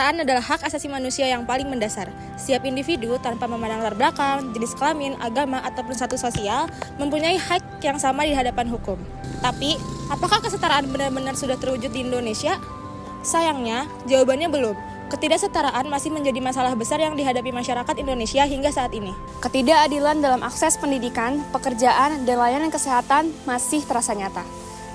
Kesetaraan adalah hak asasi manusia yang paling mendasar. Setiap individu tanpa memandang latar belakang, jenis kelamin, agama, ataupun status sosial mempunyai hak yang sama di hadapan hukum. Tapi, apakah kesetaraan benar-benar sudah terwujud di Indonesia? Sayangnya, jawabannya belum. Ketidaksetaraan masih menjadi masalah besar yang dihadapi masyarakat Indonesia hingga saat ini. Ketidakadilan dalam akses pendidikan, pekerjaan, dan layanan kesehatan masih terasa nyata.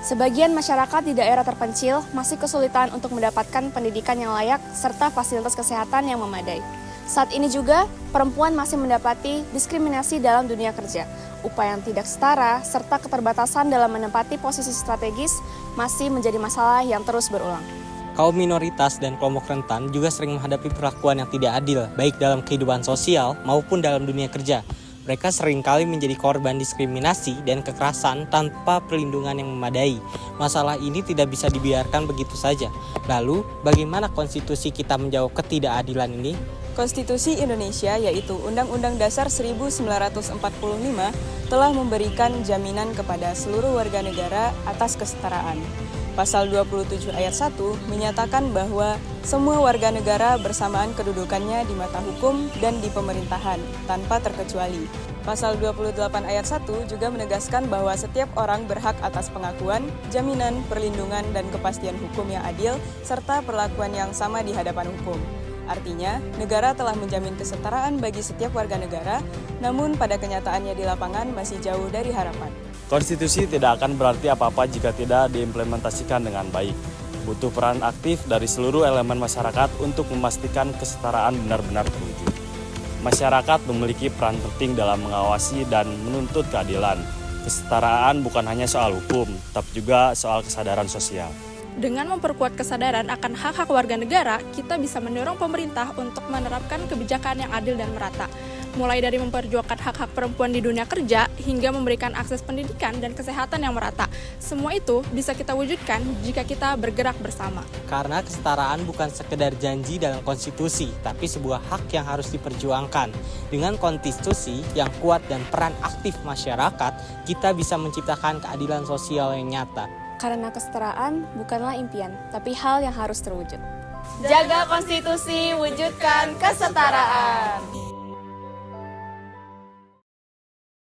Sebagian masyarakat di daerah terpencil masih kesulitan untuk mendapatkan pendidikan yang layak serta fasilitas kesehatan yang memadai. Saat ini juga, perempuan masih mendapati diskriminasi dalam dunia kerja. Upaya yang tidak setara serta keterbatasan dalam menempati posisi strategis masih menjadi masalah yang terus berulang. Kaum minoritas dan kelompok rentan juga sering menghadapi perlakuan yang tidak adil, baik dalam kehidupan sosial maupun dalam dunia kerja. Mereka seringkali menjadi korban diskriminasi dan kekerasan tanpa perlindungan yang memadai. Masalah ini tidak bisa dibiarkan begitu saja. Lalu, bagaimana konstitusi kita menjawab ketidakadilan ini? Konstitusi Indonesia, yaitu Undang-Undang Dasar 1945, telah memberikan jaminan kepada seluruh warga negara atas kesetaraan. Pasal 27 ayat 1 menyatakan bahwa semua warga negara bersamaan kedudukannya di mata hukum dan di pemerintahan, tanpa terkecuali. Pasal 28 ayat 1 juga menegaskan bahwa setiap orang berhak atas pengakuan, jaminan, perlindungan, dan kepastian hukum yang adil, serta perlakuan yang sama di hadapan hukum. Artinya, negara telah menjamin kesetaraan bagi setiap warga negara, namun pada kenyataannya di lapangan masih jauh dari harapan. Konstitusi tidak akan berarti apa-apa jika tidak diimplementasikan dengan baik. Butuh peran aktif dari seluruh elemen masyarakat untuk memastikan kesetaraan benar-benar terwujud. Masyarakat memiliki peran penting dalam mengawasi dan menuntut keadilan. Kesetaraan bukan hanya soal hukum, tapi juga soal kesadaran sosial. Dengan memperkuat kesadaran akan hak-hak warga negara, kita bisa mendorong pemerintah untuk menerapkan kebijakan yang adil dan merata. Mulai dari memperjuangkan hak-hak perempuan di dunia kerja, hingga memberikan akses pendidikan dan kesehatan yang merata. Semua itu bisa kita wujudkan jika kita bergerak bersama. Karena kesetaraan bukan sekedar janji dalam konstitusi, tapi sebuah hak yang harus diperjuangkan. Dengan konstitusi yang kuat dan peran aktif masyarakat, kita bisa menciptakan keadilan sosial yang nyata. Karena kesetaraan bukanlah impian, tapi hal yang harus terwujud. Jaga konstitusi, wujudkan kesetaraan.